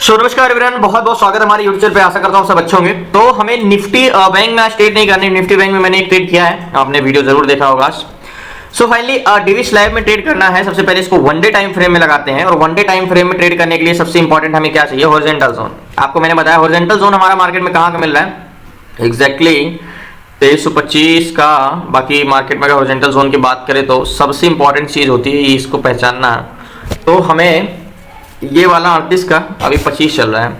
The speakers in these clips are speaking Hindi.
नमस्कार एवरीवन, बहुत बहुत स्वागत है हमारे यूट्यूब चैनल पे। आशा करता हूँ सब अच्छे होंगे। तो हमें निफ्टी बैंक में आज ट्रेड नहीं करनी। निफ्टी बैंक में मैंने एक ट्रेड किया है, आपने वीडियो जरूर देखा होगा। सो फाइनली डीवी स्लैब में ट्रेड करना है। सबसे पहले इसको वन डे टाइम फ्रेम में लगाते हैं, और वन डे टाइम फ्रेम में ट्रेड करने के लिए सबसे इंपॉर्टेंट हमें क्या चाहिए? Horizontal zone. आपको मैंने बताया हॉरिजॉन्टल जोन हमारा मार्केट में कहाँ का मिल रहा है एग्जैक्टली 2325 का। बाकी मार्केट में अगर हॉरिजॉन्टल जोन की बात करें तो सबसे इंपॉर्टेंट चीज होती है इसको पहचानना। तो हमें ये वाला 38 का अभी 25 चल रहा है,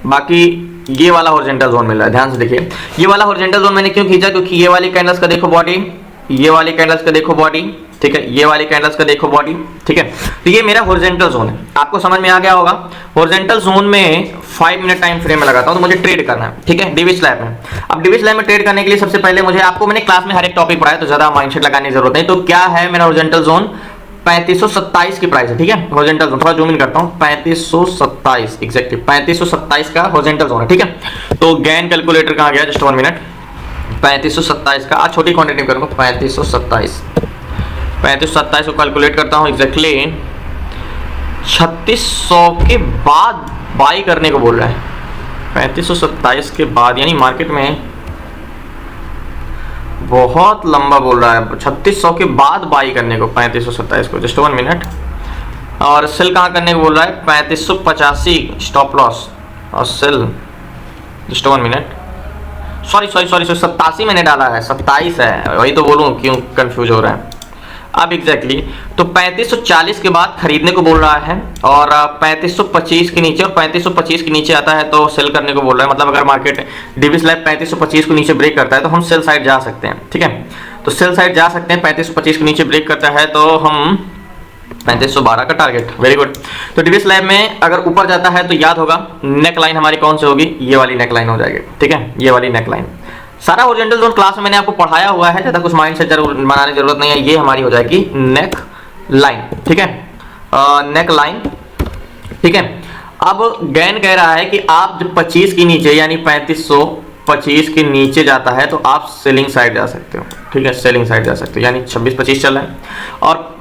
बाकी ये वाला हॉरिजॉन्टल जोन मिल रहा है। ध्यान से देखिए, ये वाला हॉरिजॉन्टल जोन मैंने क्यों खींचा? क्योंकि ये वाली कैंडल्स का देखो बॉडी, ये वाली कैंडल्स का देखो बॉडी, ठीक है, ये वाली कैंडल्स का देखो बॉडी, ठीक है। तो ये मेरा हॉरिजॉन्टल जोन है, आपको समझ में आ गया होगा। हॉरिजॉन्टल जोन में 5 मिनट टाइम फ्रेम में लगाता हूं, तो मुझे ट्रेड करना है, ठीक है, डीवी स्लैब में। अब डीवी स्लैब में ट्रेड करने के लिए सबसे पहले मुझे, आपको मैंने क्लास में हर एक टॉपिक पढ़ाया तो ज्यादा माइंडसेट लगाने की जरूरत नहीं। तो क्या है मेरा हॉरिजॉन्टल जोन? 3527 की प्राइस है, ठीक है। हॉरिजॉन्टल जोन थोड़ा जूम इन करता हूं, 3527 एग्जैक्टली 3527 का हॉरिजॉन्टल जोन है, ठीक है। तो गैन कैलकुलेटर कहां गया? Just 1 minute. 3527 का आज छोटी क्वांटिटी करूंगा, 3527 को कैलकुलेट करता हूं एग्जैक्टली 3600 के बाद बाई करने को बोल रहा है। 3527 के बाद यानी मार्केट में बहुत लंबा बोल रहा है, 3600 के बाद बाई करने को 3527 को। Just 1 minute. और सेल कहाँ करने को बोल रहा है? 3585 स्टॉप लॉस और सेल। Just 1 minute. सॉरी 87 मैंने डाला है, 27 है, वही तो बोलूँ क्यों कंफ्यूज हो रहा है। अब एग्जैक्टली तो 3540 के बाद खरीदने को बोल रहा है, और 3525 के नीचे, और 3525 के नीचे आता है तो सेल करने को बोल रहा है। मतलब अगर मार्केट डीवी स्लैब 3525 को नीचे ब्रेक करता है तो हम सेल साइड जा सकते हैं, ठीक है। तो सेल साइड जा सकते हैं, 3525 के नीचे ब्रेक करता है तो हम 3512 का टारगेट। Very good. तो डीवी स्लैब में अगर ऊपर जाता है तो याद होगा नेक लाइन हमारी कौन सी होगी? ये वाली नेक लाइन हो जाएगी, ठीक है, ये वाली नेक लाइन। सारा हॉरिजॉन्टल जोन क्लास में मैंने आपको पढ़ाया हुआ है, ज्यादा कुछ माइंड से जरूर बनाने की जरूरत नहीं है। ये हमारी हो जाएगी नेक लाइन, ठीक है, नेक लाइन, ठीक है। अब गैन कह रहा है कि आप जब 25 के नीचे यानी 3525 के नीचे जाता है तो आप सेलिंग साइड जा सकते हो, ठीक है, सेलिंग साइड जा सकते हो, यानी 2625 चल रहा है। और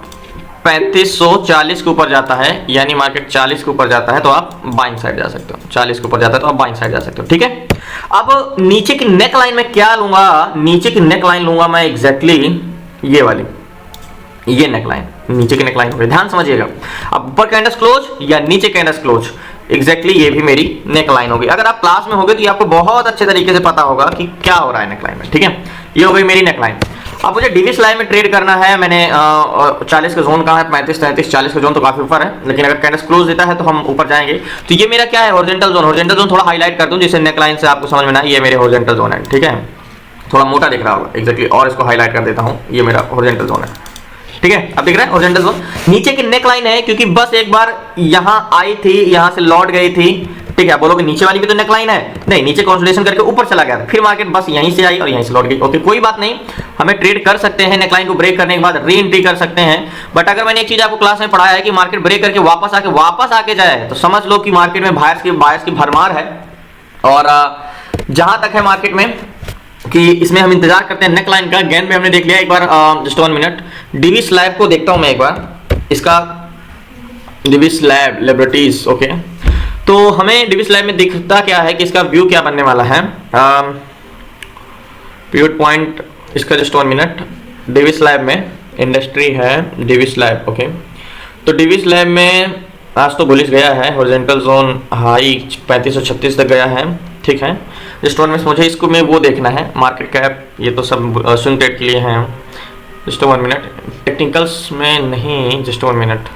3540 के ऊपर जाता है यानी मार्केट 40 के ऊपर जाता है तो आप बाइंग साइड जा सकते हो, 40 के ऊपर जाता है तो आप बाइंग साइड जा सकते हो, ठीक है। अब नीचे की नेक लाइन में क्या लूंगा? नीचे की नेक लाइन लूंगा मैं एग्जैक्टली ये वाली, ये नेक लाइन, नीचे की नेक लाइन होगी। ध्यान समझिएगा, अब ऊपर कैंडल्स क्लोज या नीचे कैंडल्स क्लोज, एग्जैक्टली ये भी मेरी नेक लाइन होगी। अगर आप क्लास में होगे तो ये आपको बहुत अच्छे तरीके से पता होगा कि क्या हो रहा है नेक लाइन में, ठीक है। ये हो गई मेरी नेक लाइन। अब मुझे डीवी स्लैब में ट्रेड करना है। मैंने 40 का जोन कहाँ है? 35 33 40 का जोन तो काफी ऊपर है, लेकिन अगर कैंडल्स क्लोज देता है तो हम ऊपर जाएंगे। तो ये मेरा क्या है? Horizontal zone. हॉरिजॉन्टल जोन थोड़ा हाईलाइट कर दूं जिससे नेक लाइन से आपको समझ में ना आए। ये मेरे हॉरिजॉन्टल जोन है, ठीक है, थोड़ा मोटा दिख रहा होगा एग्जैक्टली, और इसको हाईलाइट कर देता हूँ। ये मेरा हॉरिजॉन्टल जोन है, ठीक है। अब दिख रहा है हॉरिजॉन्टल जोन। नीचे की नेक लाइन है क्योंकि बस एक बार यहां आई थी, यहां से लौट गई थी, ठीक है। बोलोगे नीचे वाली भी तो नेक लाइन है, नहीं, नीचे कंसोलिडेशन करके ऊपर चला गया, फिर मार्केट बस यहीं से आई और यहीं से लौट गई। ओके, कोई बात नहीं, हमें ट्रेड कर सकते हैं। नेक लाइन को ब्रेक करने के बाद री एंट्री कर सकते हैं। बट अगर मैंने एक चीज आपको क्लास में पढ़ाया है कि मार्केट ब्रेक करके वापस आके जाए तो समझ लो कि मार्केट में बायर्स की भरमार है। और जहां तक है मार्केट में कि इसमें हम इंतजार करते हैं नेक लाइन का। गैन में हमने देख लिया एक बार, जस्ट 1 मिनट। डीवी स्लैब को देखता हूं मैं एक बार, इसका डीवी स्लैब लिबर्टीज, ओके। तो हमें डीवी स्लैब में दिखता क्या है कि इसका व्यू क्या बनने वाला है? पिवट पॉइंट इसका जस्ट 1 मिनट। डीवी स्लैब में इंडस्ट्री है, डीवी स्लैब, ओके। तो डीवी स्लैब में आज तो बुलिश गया है, हॉरिजॉन्टल जोन हाई 3536 तक गया है, ठीक है। जस्ट 1 मिनट, मुझे इसको में वो देखना है मार्केट कैप, ये तो सब स्विंग ट्रेड के लिए हैं। जस्ट 1 मिनट, टेक्निकल्स में नहीं, जस्ट 1 मिनट,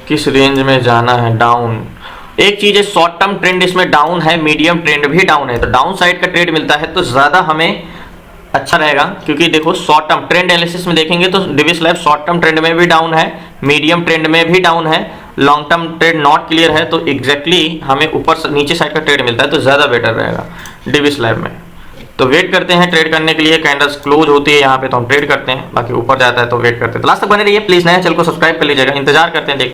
किस रेंज में जाना है? डाउन। एक चीज है, शॉर्ट टर्म ट्रेंड इसमें डाउन है, मीडियम ट्रेंड भी डाउन है, तो डाउन साइड का ट्रेड मिलता है तो ज्यादा हमें अच्छा रहेगा। क्योंकि देखो शॉर्ट टर्म ट्रेंड एनालिसिस में देखेंगे तो DV slab short term trend में भी डाउन है, मीडियम ट्रेंड में भी डाउन है, long term trade not clear है, तो एग्जैक्टली हमें ऊपर नीचे साइड का ट्रेड मिलता है तो ज्यादा बेटर रहेगा डीवी स्लैब में। तो वेट करते हैं ट्रेड करने के लिए। कैंडल्स क्लोज होती है यहाँ पे तो हम ट्रेड करते हैं, बाकी ऊपर जाता है तो वेट करते हैं। तो लास्ट तक बने रहिए प्लीज, नए चैनल को सब्सक्राइब कर लीजिएगा, इंतजार करते हैं देख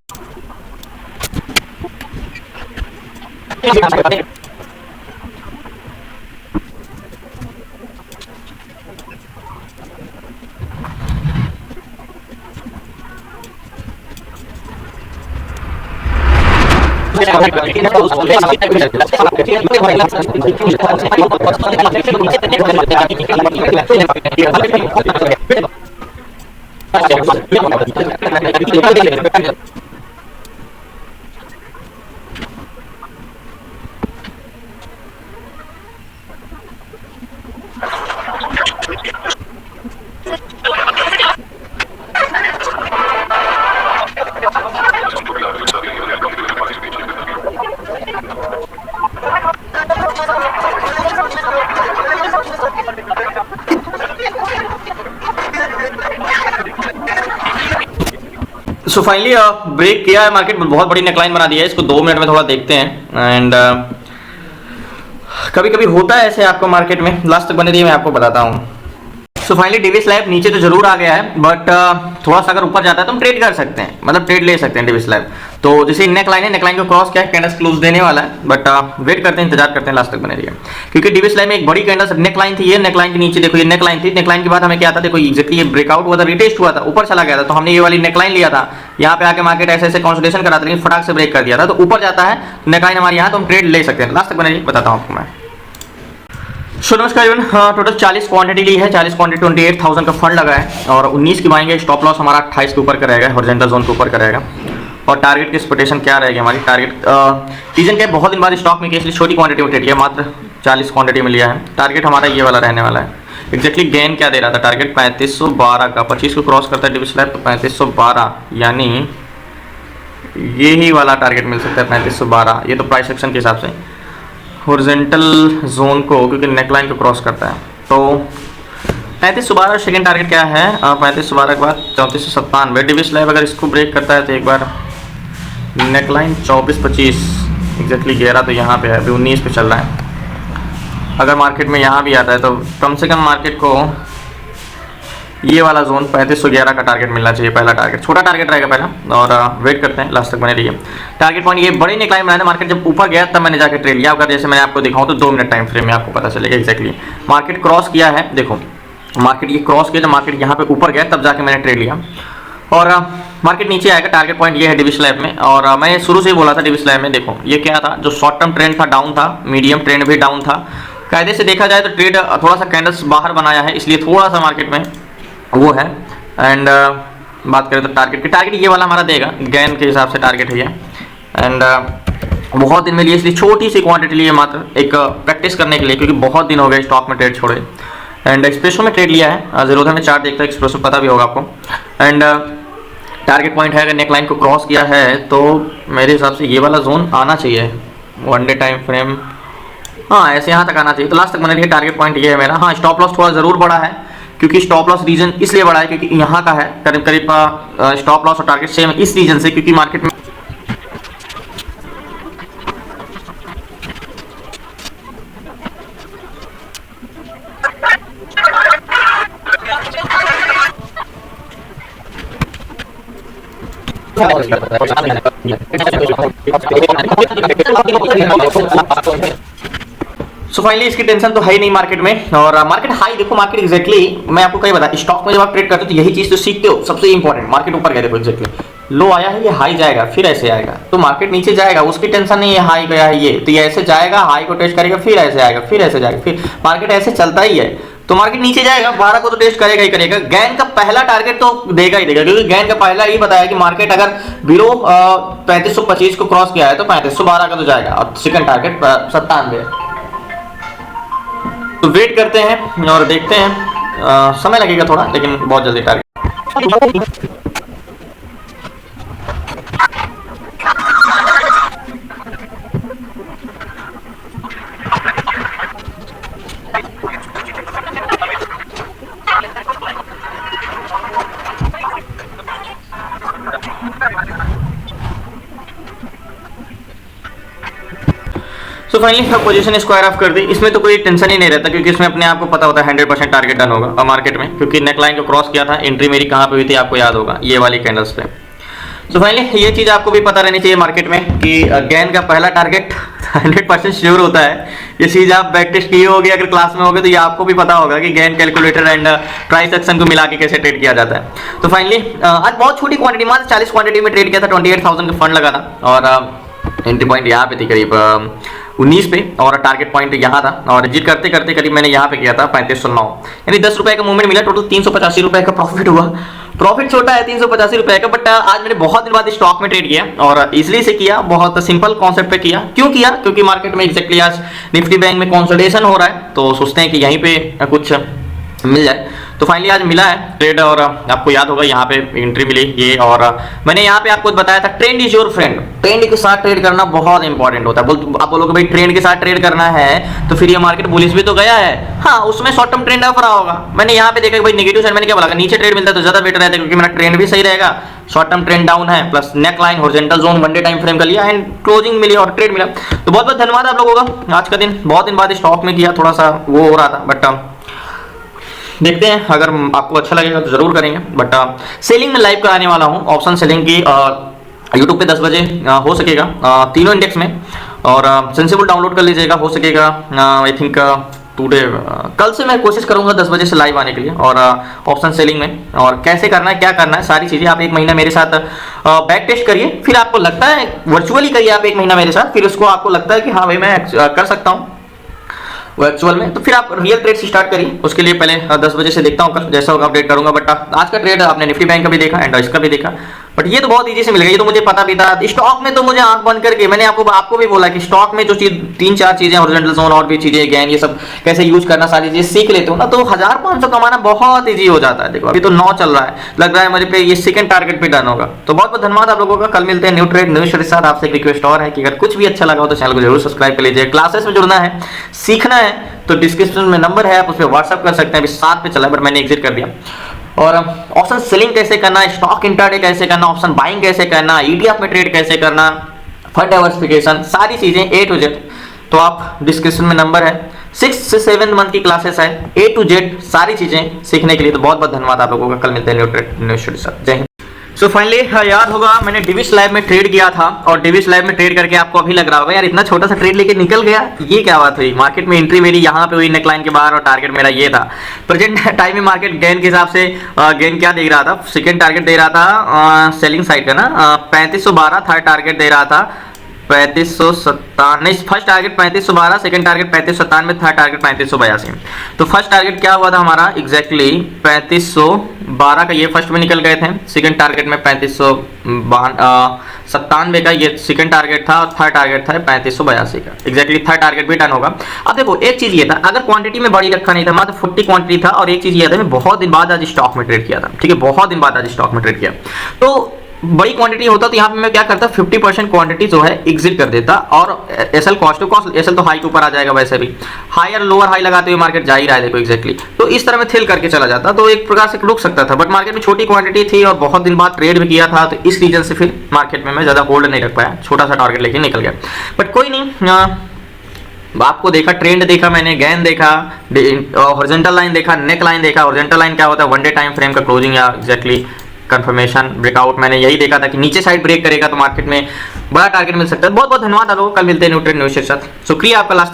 सो फाइनली ब्रेक किया है मार्केट, बहुत बड़ी नेकलाइन बना दिया है। इसको 2 मिनट में थोड़ा देखते हैं। एंड कभी कभी होता है ऐसे आपको मार्केट में, लास्ट तक बने रहिए, मैं आपको बताता हूँ। सो फाइनली डीवी स्लैब नीचे तो जरूर आ गया है, बट थोड़ा सा अगर ऊपर जाता है तो हम ट्रेड कर सकते हैं, मतलब ट्रेड ले सकते हैं डीवी स्लैब। तो जैसे नेक लाइन है, नेक लाइन को क्रॉस किया है, कैंडल्स क्लोज देने वाला है, बट वेट करते हैं, इंतजार करते हैं, लास्ट तक बने रहिए। क्योंकि डीवी स्लैब में एक बड़ी कैंडल्स नेक लाइन थी, ये नेक लाइन के नीचे देखो ये नेक लाइन थी, नेक लाइन के बाद हमें क्या था, देखो एग्जैक्टली ये ब्रेकआउट हुआ था, रिटेस्ट हुआ था, ऊपर चला गया था, तो हमने ये वाली नेक लाइन लिया था। यहाँ पे आके मार्केट ऐसे ऐसे कंसोलिडेशन करा था, लेकिन फटाक से ब्रेक कर दिया था, तो ऊपर जाता है नेक लाइन हमारे यहाँ, तो हम ट्रेड ले सकते हैं। लास्ट तक बने रहिए, बताता हूँ आपको मैं। सो नमस्कार एवरीवन, टोटल 40 क्वांटिटी ली है, 40 क्वांटिटी 28,000 का फंड लगा है, और 19 की बाएंगे। स्टॉप लॉस हमारा 28 के ऊपर का रहेगा, हॉरिजॉन्टल जोन के ऊपर का रहेगा। और टारगेट की एक्सपेक्टेशन क्या रहेगी हमारी, टारगेट रीजन क्या है, बहुत दिन बाद स्टॉक में इसलिए छोटी क्वांटिटी में ट्रेड किया, मात्र 40 क्वांटिटी में लिया है। टारगेट हमारा ये वाला रहने वाला है। एक्जैक्टली गेन क्या दे रहा था, टारगेट 3512 का, 25 को क्रॉस करता है डीवी स्लैब तो 3512, यानी ये ही वाला टारगेट मिल सकता है 3512। ये तो प्राइस एक्शन के हिसाब से हॉरिजॉन्टल जोन को, क्योंकि नेकलाइन को क्रॉस करता है, तो 3512 सेकेंड टारगेट क्या है, 3512 के बाद 3497। डीवी स्लैब अगर इसको ब्रेक करता है तो एक बार नेकलाइन 2425 एक्जैक्टली 11 तो यहाँ पे है, अभी 19 पे चल रहा है। अगर मार्केट में यहाँ भी आता है तो कम से कम मार्केट को ये वाला जोन 3511 का टारगेट मिलना चाहिए, पहला टारगेट, छोटा टारगेट रहेगा पहला। और वेट करते हैं, लास्ट तक बने रहिए। टारगेट पॉइंट ये बड़ी नेकलाइन बनाया था, मार्केट जब ऊपर गया तब मैंने जाकर ट्रेड लिया। अगर जैसे मैंने आपको दिखाऊं तो 2 मिनट टाइम फ्रेम में आपको पता चलेगा एक्जैक्टली। मार्केट क्रॉस किया है, देखो मार्केट ये क्रॉस किया, तो मार्केट यहाँ पे ऊपर गया तब जाके मैंने ट्रेड लिया। और मार्केट नीचे आएगा, टारगेट पॉइंट ये है डीवी स्लैब में। और मैंने शुरू से ही बोला था डीवी स्लैब में, देखो ये क्या था, जो शॉर्ट टर्म ट्रेंड था डाउन था, मीडियम ट्रेंड भी डाउन था। कायदे से देखा जाए तो ट्रेड थोड़ा सा कैंडल्स बाहर बनाया है, इसलिए थोड़ा सा मार्केट में वो है। एंड बात करें तो टारगेट की, टारगेट ये वाला हमारा देगा, गेन के हिसाब से टारगेट है ये। एंड बहुत दिन में लिए, इसलिए छोटी सी क्वांटिटी लिए, मात्र एक प्रैक्टिस करने के लिए, क्योंकि बहुत दिन हो गए स्टॉक में ट्रेड छोड़े। एंड एक्सप्रेसो में ट्रेड लिया है, जीरोधा में चार्ट देखता है, एक्सप्रेसो पता भी होगा आपको। एंड टारगेट पॉइंट है, अगर नेकलाइन को क्रॉस किया है तो मेरे हिसाब से ये वाला जोन आना चाहिए, 1 डे टाइम फ्रेम, हाँ ऐसे यहाँ तक आना चाहिए। तो लास्ट तक बने रहिए, टारगेट पॉइंट ये है मेरा। हाँ स्टॉप लॉस थोड़ा ज़रूर बड़ा है, क्योंकि स्टॉप लॉस रीजन इसलिए बड़ा है क्योंकि यहाँ का है करीब करीब स्टॉप लॉस और टारगेट सेम इस रीजन से, क्योंकि मार्केट में सो फाइनली इसकी टेंशन तो है ही नहीं मार्केट में। और मार्केट हाई देखो, मार्केट एक्जैक्टली मैं आपको कहीं बता, स्टॉक में जब आप ट्रेड करते हो तो यही चीज तो सीखते हो, सबसे इंपॉर्टेंट। मार्केट ऊपर गया, देखो एक्जैक्टली लो आया है, ये हाई जाएगा, फिर ऐसे आएगा, तो मार्केट नीचे जाएगा, उसकी टेंशन नहीं है, हाई गया है ये, तो ये ऐसे जाएगा, हाई को टेस्ट करेगा, फिर ऐसे आएगा, फिर ऐसे जाएगा, फिर मार्केट ऐसे चलता ही है। तो मार्केट नीचे जाएगा, 12 को तो टेस्ट करेगा ही करेगा। गैन का पहला टारगेट तो देगा ही देगा, क्योंकि गैन का पहला ही बताया कि मार्केट अगर बिलो 3525 को क्रॉस किया है तो 3512 का तो जाएगा, और सेकंड टारगेट 97। तो वेट करते हैं और देखते हैं, समय लगेगा थोड़ा, लेकिन बहुत जल्दी टारगेट। तो फाइनली पोजीशन स्क्वायर ऑफ कर दी, इसमें तो कोई टेंशन ही नहीं रहता, क्योंकि इसमें अपने आप को पता होता है 100% टारगेट डन होगा मार्केट में, क्योंकि नेकलाइन को क्रॉस किया था। एंट्री मेरी कहाँ पे हुई थी आपको याद होगा, ये वाली कैंडल्स पे। तो फाइनली ये चीज़ आपको भी पता रहनी चाहिए मार्केट में कि गेन का पहला टारगेट 100% श्योर होता है। ये चीज़ आप बैक टेस्ट किए होगे अगर क्लास में होगे तो ये आपको भी पता होगा कि gain calculator and price action को मिला के कैसे ट्रेड किया जाता है। तो फाइनली आज बहुत छोटी क्वांटिटी, मात्र 40 क्वांटिटी में ट्रेड किया था, 28,000 का फंड लगा था। और एंट्री पॉइंट यहाँ पे थी करीब 19 पे और टारगेट पॉइंट यहाँ था और एग्जिट करते करते करीब मैंने यहाँ पे किया था 3509, यानी 10 रुपए का मूवमेंट मिला, टोटल 385 रुपए का प्रॉफिट हुआ। प्रॉफिट छोटा है 385 रुपए का, बट आज मैंने बहुत दिन बाद स्टॉक में ट्रेड किया और इजिली से किया, बहुत सिंपल कॉन्सेप्ट पे किया। क्यों किया? क्योंकि मार्केट में एग्जैक्टली आज निफ्टी बैंक में कंसोलिडेशन हो रहा है, तो सोचते हैं कि यहीं पे कुछ मिल जाए। तो फाइनली आज मिला है ट्रेड और आपको याद होगा यहाँ पे एंट्री मिली ये, और मैंने यहाँ पे आपको बताया था trend is your friend. Trend के साथ ट्रेड करना बहुत इंपॉर्टेंट होता है। आप बोलोगे भाई ट्रेंड के साथ ट्रेड करना है तो फिर ये मार्केट बुलिश भी तो गया है, हाँ उसमें शॉर्ट टर्म ट्रेंड ऑफ रहा होगा। मैंने यहाँ पे देखा भाई नेगेटिव साइड, मैंने क्या बोला नीचे ट्रेड मिलता है तो ज्यादा बेटर रहता है, क्योंकि मेरा ट्रेंड भी सही रहेगा, शॉर्ट टर्म ट्रेंड डाउन है, plus neck line horizontal zone one day time frame का लिया एंड क्लोजिंग मिली और ट्रेड मिला। तो बहुत बहुत धन्यवाद आप लोगों का। आज का दिन बहुत दिन बाद स्टॉक में किया, थोड़ा सा वो हो रहा था, बट देखते हैं अगर आपको अच्छा लगेगा तो जरूर करेंगे। बट सेलिंग में लाइव कराने वाला हूँ ऑप्शन सेलिंग की, यूट्यूब पे 10 बजे हो सकेगा तीनों इंडेक्स में, और सेंसिबल डाउनलोड कर लीजिएगा, हो सकेगा आई थिंक टुडे कल से मैं कोशिश करूंगा 10 बजे से लाइव आने के लिए, और ऑप्शन सेलिंग में और कैसे करना है क्या करना है सारी चीजें आप 1 महीना मेरे साथ बैक टेस्ट करिए, फिर आपको लगता है वर्चुअली करिए आप 1 महीना मेरे साथ, फिर उसको आपको लगता है कि हाँ भाई मैं कर सकता हूँ वर्चुअल में, तो फिर आप रियल ट्रेड से स्टार्ट करिए। उसके लिए पहले 10 बजे से देखता हूँ कल जैसा होगा अपडेट करूंगा। बट आज का ट्रेड आपने निफ्टी बैंक का भी देखा एंड इसका भी देखा, बट ये तो बहुत इजी से मिल गया, ये तो मुझे पता भी था। स्टॉक में तो मुझे आंख बंद करके मैंने आपको भी बोला कि स्टॉक में जो चीज 3-4 चीजें हॉरिजॉन्टल जोन और भी चीजें गैन ये सब कैसे यूज करना सारी चीजें सीख लेते हो ना, तो 1500 कमाना बहुत ईजी हो जाता है। देखो अभी तो 9 चल रहा है, लग रहा है मुझे पे ये सेकंड टारगेट पे डन होगा। तो बहुत बहुत धन्यवाद आप लोगों का। कल मिलते हैं न्यू ट्रेड न्यू शेयर के साथ। आपसे एक रिक्वेस्ट और है कि अगर कुछ भी अच्छा लगा हो तो चैनल को जरूर सब्सक्राइब कर लीजिए। क्लासेस में जुड़ना है, सीखना है तो डिस्क्रिप्शन में नंबर है, आप उस पर व्हाट्सअप कर सकते हैं। अभी 7 पे चला है बट मैंने एग्जिट कर दिया। और ऑप्शन सेलिंग कैसे करना, स्टॉक इंट्राडे कैसे करना, ऑप्शन बाइंग कैसे करना, ईटीएफ में ट्रेड कैसे करना, फंड डाइवर्सिफिकेशन, सारी चीजें A to Z, तो आप डिस्क्रिप्शन में नंबर है। 6 से 7 मंथ की क्लासेस है A to Z सारी चीजें सीखने के लिए। तो बहुत बहुत धन्यवाद आप लोगों का। कल मिलते हैं न्यू ट्रेड न्यू शेयर के साथ। जय हिंद। सो फाइनली याद होगा मैंने डिविस लाइव में ट्रेड किया था, और डिविस लाइव में ट्रेड करके आपको अभी लग रहा होगा यार इतना छोटा सा ट्रेड लेके निकल गया, ये क्या बात हुई। मार्केट में एंट्री मेरी यहाँ पे हुई नेकलाइन के बाहर और टारगेट मेरा ये था। प्रेजेंट टाइम में मार्केट गेन के हिसाब से गेन क्या दे रहा था, सेकंड टारगेट दे रहा था सेलिंग साइड का ना 3512, थर्ड टारगेट दे रहा था 3597, first target 3512, second target 3597, third target 3582। तो फर्स्ट टारगेट क्या हुआ था हमारा एग्जैक्टली 3512 का, ये फर्स्ट में निकल गए थे। सेकंड टारगेट में 3597 का ये सेकंड टारगेट था, और थर्ड टारगेट था 3582 का। एग्जैक्टली थर्ड टारगेट भी डन होगा। अब देखो एक चीज ये था, अगर क्वांटिटी में बड़ी रखा नहीं था, मात्र 40 क्वांटिटी था, और एक चीज ये था मैं बहुत दिन बाद आज स्टॉक में ट्रेड किया था, ठीक है, बहुत दिन बाद आज स्टॉक में ट्रेड किया। तो बड़ी क्वांटिटी होता तो यहाँ पे मैं क्या करता 50% क्वांटिटी जो है एग्जिट कर देता, और SL cost to cost, SL तो हाई के ऊपर आ जाएगा, वैसे भी हाई और लोअर हाई लगाते हुए मार्केट जा ही रहा है देखो एग्जैक्टली। तो इस तरह में थिल करके चला जाता, तो एक प्रकार से रुक सकता था, बट मार्केट में छोटी क्वांटिटी थी और बहुत दिन बाद ट्रेड भी किया था, तो इस रीजन से फिर मार्केट में मैं ज्यादा होल्ड नहीं रख पाया, छोटा सा टारगेट लेके निकल गया। बट कोई नहीं, आपको देखा ट्रेंड देखा मैंने, गैन देखा, हॉरिजॉन्टल लाइन देखा, नेक लाइन देखा। हॉरिजॉन्टल लाइन क्या होता है, वन डे टाइम फ्रेम का क्लोजिंग या एग्जैक्टली कंफर्मेशन ब्रेकआउट, मैंने यही देखा था कि नीचे साइड ब्रेक करेगा तो मार्केट में बड़ा टारगेट मिल सकता है। बहुत बहुत धन्यवाद आप लोगों को। कल मिलते हैं न्यू ट्रेड न्यू शेयर के साथ। शुक्रिया आपका। लास्ट